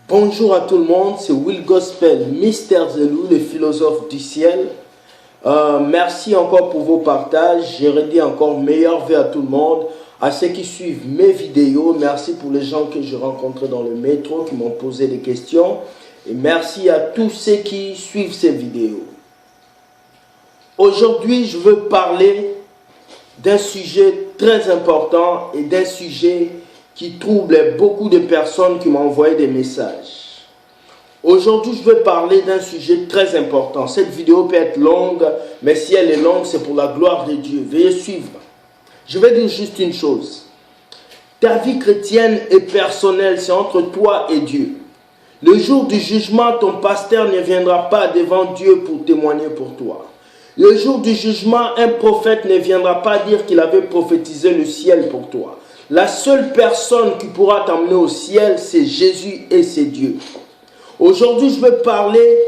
Bonjour à tout le monde, c'est Will Gospel, Mr Zelou, le philosophe du ciel. Merci encore pour vos partages. Je redis encore meilleure vie à tout le monde. À ceux qui suivent mes vidéos, merci pour les gens que je rencontre dans le métro qui m'ont posé des questions. Et merci à tous ceux qui suivent ces vidéos. Aujourd'hui, je veux parler d'un sujet très important et d'un sujet qui trouble beaucoup de personnes qui m'ont envoyé des messages. Aujourd'hui, je veux parler d'un sujet très important. Cette vidéo peut être longue, mais si elle est longue, c'est pour la gloire de Dieu. Veuillez suivre. Je vais dire juste une chose. Ta vie chrétienne et personnelle, c'est entre toi et Dieu. Le jour du jugement, ton pasteur ne viendra pas devant Dieu pour témoigner pour toi. Le jour du jugement, un prophète ne viendra pas dire qu'il avait prophétisé le ciel pour toi. La seule personne qui pourra t'emmener au ciel, c'est Jésus et c'est Dieu. Aujourd'hui, je veux parler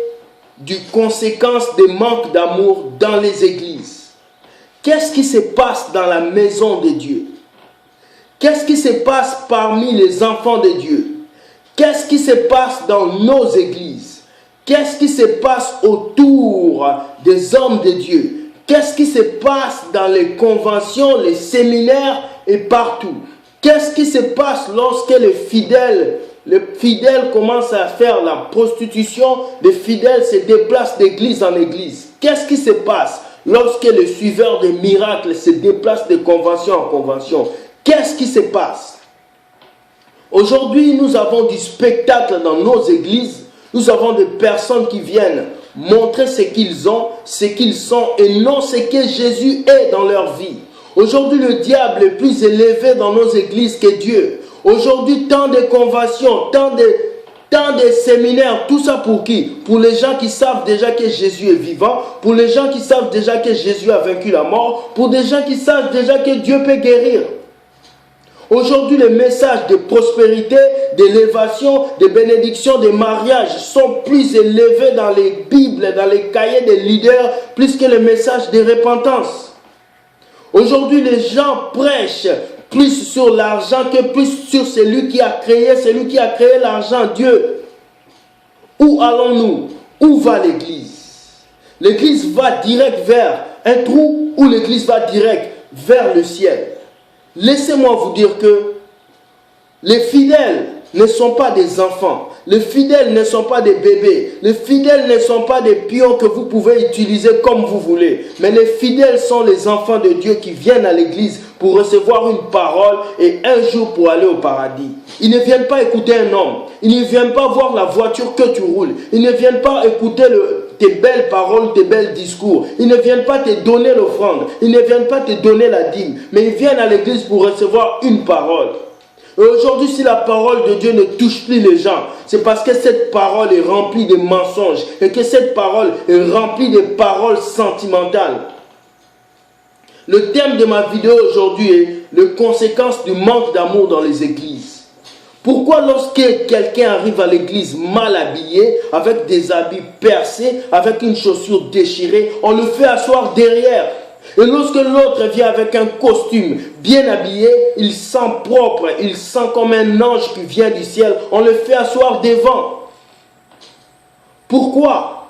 des conséquences des manques d'amour dans les églises. Qu'est-ce qui se passe dans la maison de Dieu? Qu'est-ce qui se passe parmi les enfants de Dieu? Qu'est-ce qui se passe dans nos églises? Qu'est-ce qui se passe autour des hommes de Dieu? Qu'est-ce qui se passe dans les conventions, les séminaires et partout? Qu'est-ce qui se passe lorsque les fidèles commencent à faire la prostitution? Les fidèles se déplacent d'église en église. Qu'est-ce qui se passe lorsque les suiveurs des miracles se déplacent de convention en convention? Qu'est-ce qui se passe? Aujourd'hui, nous avons du spectacle dans nos églises. Nous avons des personnes qui viennent montrer ce qu'ils ont, ce qu'ils sont et non ce que Jésus est dans leur vie. Aujourd'hui, le diable est plus élevé dans nos églises que Dieu. Aujourd'hui, tant de conventions, tant de séminaires, tout ça pour qui? Pour les gens qui savent déjà que Jésus est vivant, pour les gens qui savent déjà que Jésus a vaincu la mort, pour des gens qui savent déjà que Dieu peut guérir. Aujourd'hui, les messages de prospérité, d'élévation, de bénédiction, de mariage sont plus élevés dans les Bibles, dans les cahiers des leaders, plus que les messages de repentance. Aujourd'hui, les gens prêchent plus sur l'argent que plus sur celui qui a créé l'argent, Dieu. Où allons-nous? Où va l'église? L'église va direct vers un trou ou l'église va direct vers le ciel? Laissez-moi vous dire que les fidèles ne sont pas des enfants. Les fidèles ne sont pas des bébés. Les fidèles ne sont pas des pions que vous pouvez utiliser comme vous voulez. Mais les fidèles sont les enfants de Dieu qui viennent à l'église pour recevoir une parole et un jour pour aller au paradis. Ils ne viennent pas écouter un homme. Ils ne viennent pas voir la voiture que tu roules. Ils ne viennent pas écouter tes belles paroles, tes belles discours. Ils ne viennent pas te donner l'offrande. Ils ne viennent pas te donner la dîme. Mais ils viennent à l'église pour recevoir une parole. Et aujourd'hui, si la parole de Dieu ne touche plus les gens, c'est parce que cette parole est remplie de mensonges et que cette parole est remplie de paroles sentimentales. Le thème de ma vidéo aujourd'hui est les conséquences du manque d'amour dans les églises. Pourquoi lorsque quelqu'un arrive à l'église mal habillé, avec des habits percés, avec une chaussure déchirée, on le fait asseoir derrière? Et lorsque l'autre vient avec un costume bien habillé, il sent propre, il sent comme un ange qui vient du ciel, on le fait asseoir devant. Pourquoi?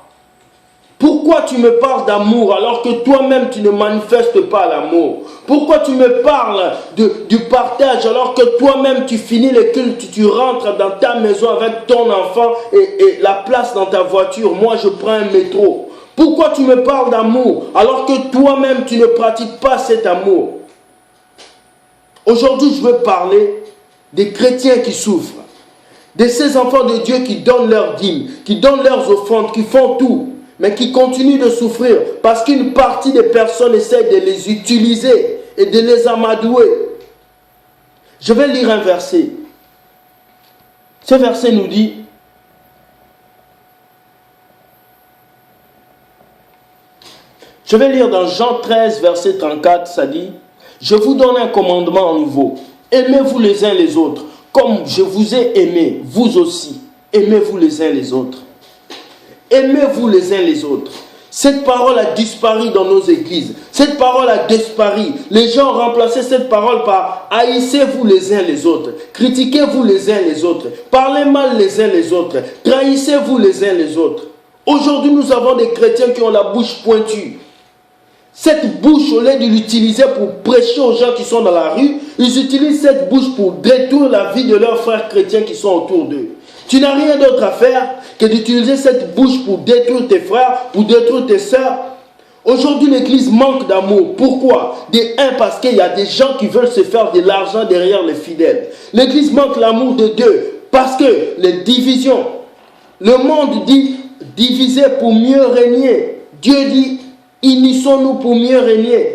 Pourquoi tu me parles d'amour alors que toi-même tu ne manifestes pas l'amour? Pourquoi tu me parles du partage alors que toi-même tu finis le culte, tu rentres dans ta maison avec ton enfant et la place dans ta voiture? Moi je prends un métro. Pourquoi tu me parles d'amour alors que toi-même tu ne pratiques pas cet amour? Aujourd'hui, je veux parler des chrétiens qui souffrent, de ces enfants de Dieu qui donnent leurs dîmes, qui donnent leurs offrandes, qui font tout, mais qui continuent de souffrir parce qu'une partie des personnes essaie de les utiliser et de les amadouer. Je vais lire un verset. Ce verset nous dit: je vais lire dans Jean 13, verset 34, ça dit: je vous donne un commandement nouveau. Aimez-vous les uns les autres, comme je vous ai aimé, vous aussi. Aimez-vous les uns les autres. Aimez-vous les uns les autres. Cette parole a disparu dans nos églises. Cette parole a disparu. Les gens ont remplacé cette parole par haïssez-vous les uns les autres. Critiquez-vous les uns les autres. Parlez mal les uns les autres. Trahissez-vous les uns les autres. Aujourd'hui, nous avons des chrétiens qui ont la bouche pointue. Cette bouche, au lieu de l'utiliser pour prêcher aux gens qui sont dans la rue, ils utilisent cette bouche pour détruire la vie de leurs frères chrétiens qui sont autour d'eux. Tu n'as rien d'autre à faire que d'utiliser cette bouche pour détruire tes frères, pour détruire tes sœurs. Aujourd'hui, l'église manque d'amour. Pourquoi? Parce qu'il y a des gens qui veulent se faire de l'argent derrière les fidèles. L'église manque l'amour de Dieu parce que les divisions. Le monde dit diviser pour mieux régner. Dieu dit unissons-nous pour mieux régner.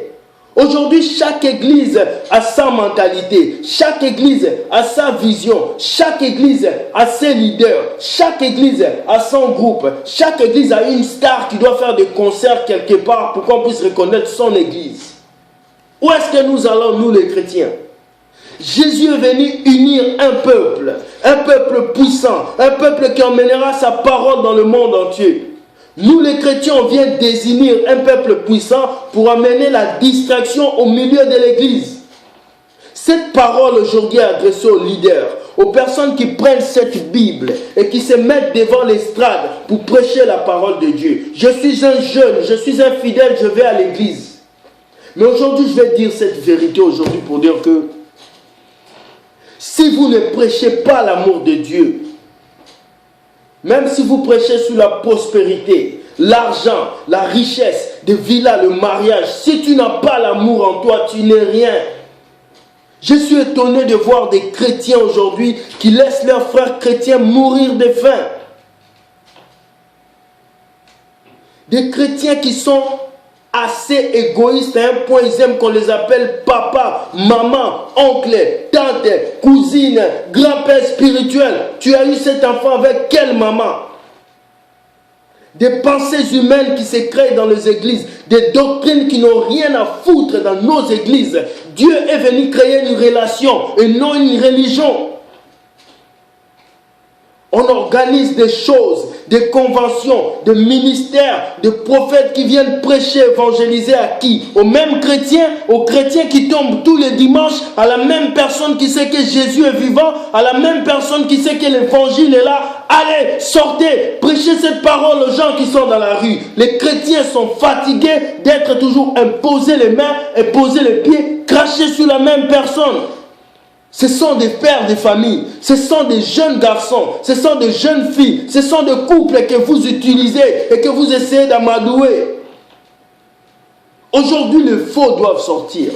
Aujourd'hui, chaque église a sa mentalité, chaque église a sa vision, chaque église a ses leaders, chaque église a son groupe, chaque église a une star qui doit faire des concerts quelque part pour qu'on puisse reconnaître son église. Où est-ce que nous allons, nous les chrétiens? Jésus est venu unir un peuple puissant, un peuple qui emmènera sa parole dans le monde entier. Nous les chrétiens, on vient désigner un peuple puissant pour amener la distraction au milieu de l'église. Cette parole aujourd'hui est adressée aux leaders, aux personnes qui prennent cette Bible et qui se mettent devant l'estrade pour prêcher la parole de Dieu. Je suis un jeune, je suis un fidèle, je vais à l'église. Mais aujourd'hui, je vais dire cette vérité aujourd'hui pour dire que si vous ne prêchez pas l'amour de Dieu, même si vous prêchez sur la prospérité, l'argent, la richesse, des villas, le mariage, si tu n'as pas l'amour en toi, tu n'es rien. Je suis étonné de voir des chrétiens aujourd'hui qui laissent leurs frères chrétiens mourir de faim. Des chrétiens qui sont assez égoïstes à un point, ils aiment qu'on les appelle papa, maman, oncle, tante, cousine, grand-père spirituel. Tu as eu cet enfant avec quelle maman? Des pensées humaines qui se créent dans les églises, des doctrines qui n'ont rien à foutre dans nos églises. Dieu est venu créer une relation et non une religion. On organise des choses, des conventions, des ministères, des prophètes qui viennent prêcher, évangéliser à qui? Aux mêmes chrétiens, aux chrétiens qui tombent tous les dimanches, à la même personne qui sait que Jésus est vivant, à la même personne qui sait que l'évangile est là. Allez, sortez, prêchez cette parole aux gens qui sont dans la rue. Les chrétiens sont fatigués d'être toujours imposés les mains, imposés les pieds, crachés sur la même personne. Ce sont des pères de famille, ce sont des jeunes garçons, ce sont des jeunes filles, ce sont des couples que vous utilisez et que vous essayez d'amadouer. Aujourd'hui, les faux doivent sortir.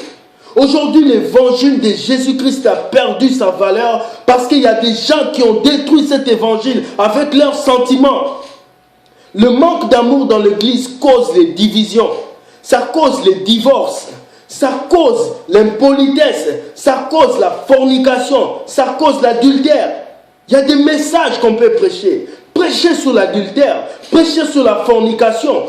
Aujourd'hui, l'évangile de Jésus-Christ a perdu sa valeur parce qu'il y a des gens qui ont détruit cet évangile avec leurs sentiments. Le manque d'amour dans l'église cause les divisions, ça cause les divorces. Ça cause l'impolitesse, ça cause la fornication, ça cause l'adultère. Il y a des messages qu'on peut prêcher. Prêcher sur l'adultère, prêcher sur la fornication,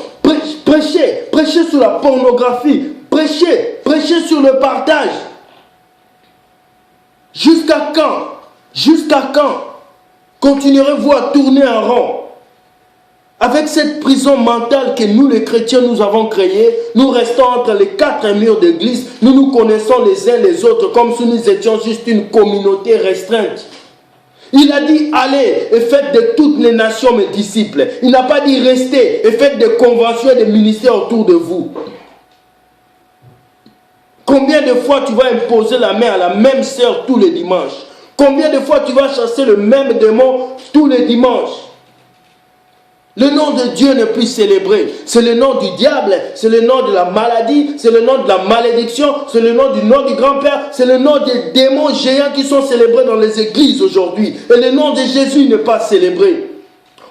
prêcher sur la pornographie, prêcher sur le partage. Jusqu'à quand? Jusqu'à quand continuerez-vous à tourner en rond? Avec cette prison mentale que nous les chrétiens nous avons créée, nous restons entre les quatre murs d'église, nous nous connaissons les uns les autres comme si nous étions juste une communauté restreinte. Il a dit allez et faites de toutes les nations mes disciples. Il n'a pas dit restez et faites des conventions et des ministères autour de vous. Combien de fois tu vas imposer la main à la même sœur tous les dimanches? Combien de fois tu vas chasser le même démon tous les dimanches? Le nom de Dieu n'est plus célébré. C'est le nom du diable, c'est le nom de la maladie, c'est le nom de la malédiction, c'est le nom du grand-père, c'est le nom des démons géants qui sont célébrés dans les églises aujourd'hui. Et le nom de Jésus n'est pas célébré.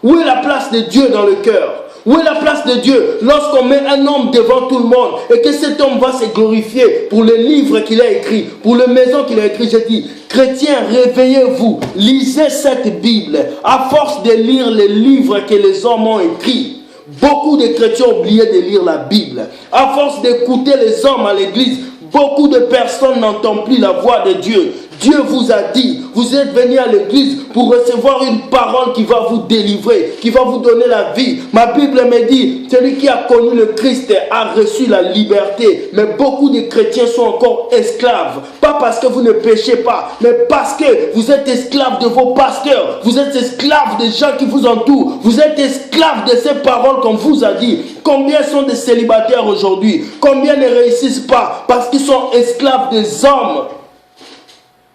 Où est la place de Dieu dans le cœur? Où est la place de Dieu lorsqu'on met un homme devant tout le monde et que cet homme va se glorifier pour le livre qu'il a écrit, pour la maison qu'il a écrit? J'ai dit, chrétiens, réveillez-vous, lisez cette Bible. À force de lire les livres que les hommes ont écrits, beaucoup de chrétiens ont oublié de lire la Bible. À force d'écouter les hommes à l'église, beaucoup de personnes n'entendent plus la voix de Dieu. Dieu vous a dit, vous êtes venu à l'église pour recevoir une parole qui va vous délivrer, qui va vous donner la vie. Ma Bible me dit, celui qui a connu le Christ a reçu la liberté. Mais beaucoup de chrétiens sont encore esclaves. Pas parce que vous ne péchez pas, mais parce que vous êtes esclaves de vos pasteurs. Vous êtes esclaves des gens qui vous entourent. Vous êtes esclaves de ces paroles qu'on vous a dit. Combien sont des célibataires aujourd'hui? Combien ne réussissent pas parce qu'ils sont esclaves des hommes?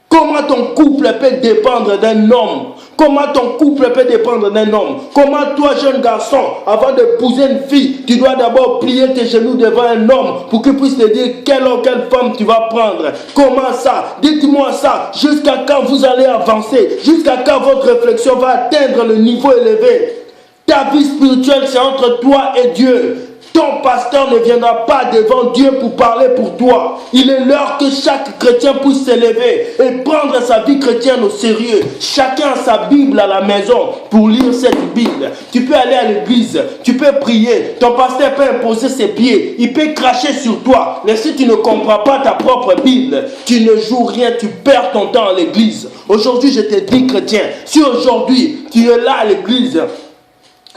Comment ton couple peut dépendre d'un homme? Comment ton couple peut dépendre d'un homme? Comment toi, jeune garçon, avant d'épouser une fille, tu dois d'abord plier tes genoux devant un homme pour qu'il puisse te dire quelle ou quelle femme tu vas prendre? Comment ça? Dites-moi ça. Jusqu'à quand vous allez avancer? Jusqu'à quand votre réflexion va atteindre le niveau élevé? Ta vie spirituelle, c'est entre toi et Dieu. Ton pasteur ne viendra pas devant Dieu pour parler pour toi. Il est l'heure que chaque chrétien puisse s'élever et prendre sa vie chrétienne au sérieux. Chacun a sa Bible à la maison pour lire cette Bible. Tu peux aller à l'église, tu peux prier. Ton pasteur peut imposer ses pieds, il peut cracher sur toi. Mais si tu ne comprends pas ta propre Bible, tu ne joues rien, tu perds ton temps à l'église. Aujourd'hui, je te dis, chrétien, si aujourd'hui tu es là à l'église,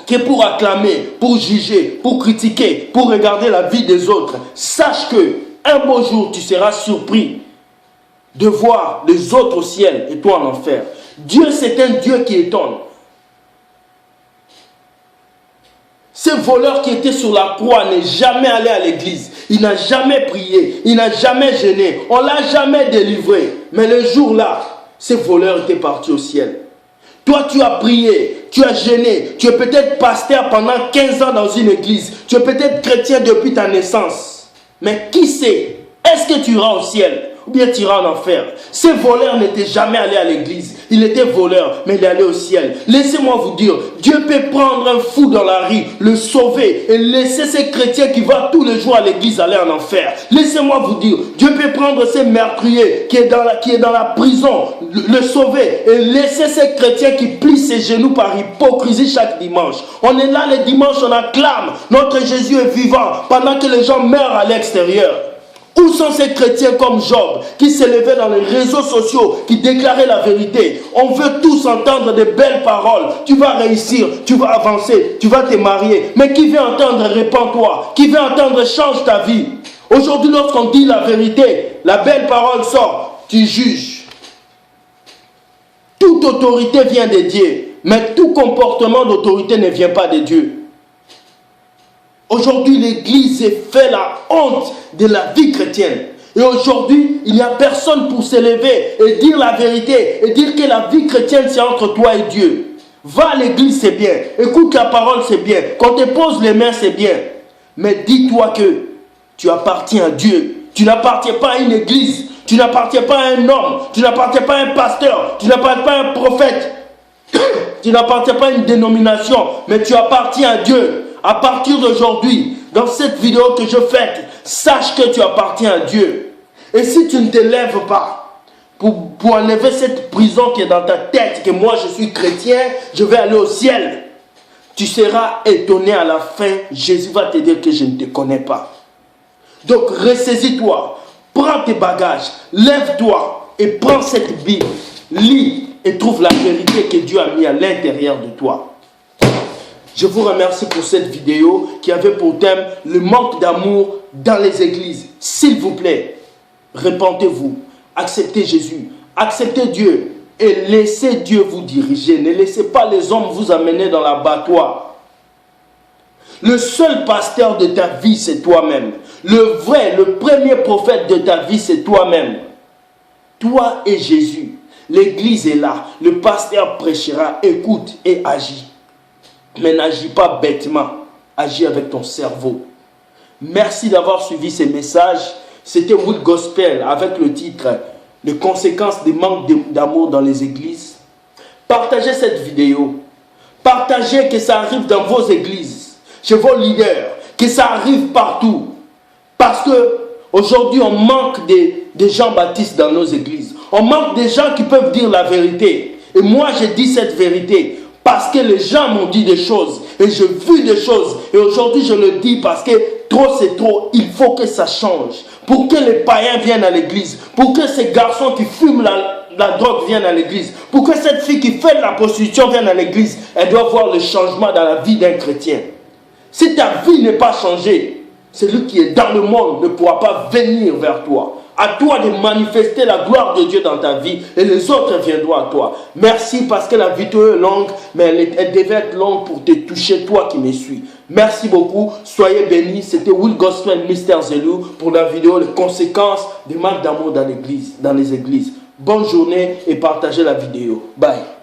qui est pour acclamer, pour juger, pour critiquer, pour regarder la vie des autres, sache que un beau jour tu seras surpris de voir les autres au ciel et toi en enfer. Dieu, c'est un Dieu qui étonne. Ce voleur qui était sur la croix n'est jamais allé à l'église. Il n'a jamais prié, il n'a jamais jeûné, on ne l'a jamais délivré. Mais le jour-là, ce voleur était parti au ciel. Toi, tu as prié, tu as jeûné, tu es peut-être pasteur pendant 15 ans dans une église, tu es peut-être chrétien depuis ta naissance. Mais qui sait, est-ce que tu iras au ciel ou bien tu iras en enfer? Ce voleur n'était jamais allé à l'église, il était voleur, mais il est allé au ciel. Laissez-moi vous dire, Dieu peut prendre un fou dans la rue, le sauver et laisser ces chrétiens qui vont tous les jours à l'église aller en enfer. Laissez-moi vous dire, Dieu peut prendre ces meurtriers qui est dans la prison, le sauver et laisser ces chrétiens qui plient ses genoux par hypocrisie chaque dimanche. On est là les dimanches, on acclame, notre Jésus est vivant pendant que les gens meurent à l'extérieur. Où sont ces chrétiens comme Job qui s'élevaient dans les réseaux sociaux, qui déclaraient la vérité? On veut tous entendre de belles paroles. Tu vas réussir, tu vas avancer, tu vas te marier. Mais qui veut entendre répands-toi? Qui veut entendre change ta vie? Aujourd'hui, lorsqu'on dit la vérité, la belle parole sort, tu juges. Toute autorité vient de Dieu, mais tout comportement d'autorité ne vient pas de Dieu. Aujourd'hui, l'Église fait la honte de la vie chrétienne. Et aujourd'hui, il n'y a personne pour s'élever et dire la vérité et dire que la vie chrétienne, c'est entre toi et Dieu. Va à l'église, c'est bien. Écoute la parole, c'est bien. Quand tu poses les mains, c'est bien. Mais dis-toi que tu appartiens à Dieu. Tu n'appartiens pas à une église. Tu n'appartiens pas à un homme. Tu n'appartiens pas à un pasteur. Tu n'appartiens pas à un prophète. Tu n'appartiens pas à une dénomination. Mais tu appartiens à Dieu. À partir d'aujourd'hui, dans cette vidéo que je fais, sache que tu appartiens à Dieu. Et si tu ne te lèves pas pour enlever cette prison qui est dans ta tête, que moi je suis chrétien, je vais aller au ciel, tu seras étonné à la fin. Jésus va te dire que je ne te connais pas. Donc ressaisis-toi, prends tes bagages, lève-toi et prends cette Bible, lis et trouve la vérité que Dieu a mis à l'intérieur de toi. Je vous remercie pour cette vidéo qui avait pour thème le manque d'amour dans les églises. S'il vous plaît, répentez-vous, acceptez Jésus, acceptez Dieu et laissez Dieu vous diriger. Ne laissez pas les hommes vous amener dans l'abattoir. Le seul pasteur de ta vie, c'est toi-même. Le vrai, le premier prophète de ta vie, c'est toi-même. Toi et Jésus. L'église est là. Le pasteur prêchera, écoute et agis. Mais n'agis pas bêtement, agis avec ton cerveau. Merci d'avoir suivi ces messages. C'était Wood Gospel avec le titre « Les conséquences des manques d'amour dans les églises ». Partagez cette vidéo. Partagez que ça arrive dans vos églises, chez vos leaders, que ça arrive partout. Parce que aujourd'hui on manque des Jean-Baptiste dans nos églises. On manque des gens qui peuvent dire la vérité. Et moi je dis cette vérité. Parce que les gens m'ont dit des choses et j'ai vu des choses. Et aujourd'hui, je le dis parce que trop, c'est trop. Il faut que ça change. pour que les païens viennent à l'église, pour que ces garçons qui fument la drogue viennent à l'église, pour que cette fille qui fait de la prostitution vienne à l'église. Elle doit voir le changement dans la vie d'un chrétien. Si ta vie n'est pas changée, celui qui est dans le monde ne pourra pas venir vers toi. À toi de manifester la gloire de Dieu dans ta vie et les autres viendront à toi. Merci parce que la vidéo est longue, mais elle devait être longue pour te toucher, toi qui me suis. Merci beaucoup, soyez bénis. C'était Will Gospel Mr. Zelou pour la vidéo les conséquences du manque d'amour dans les églises. Bonne journée et partagez la vidéo. Bye.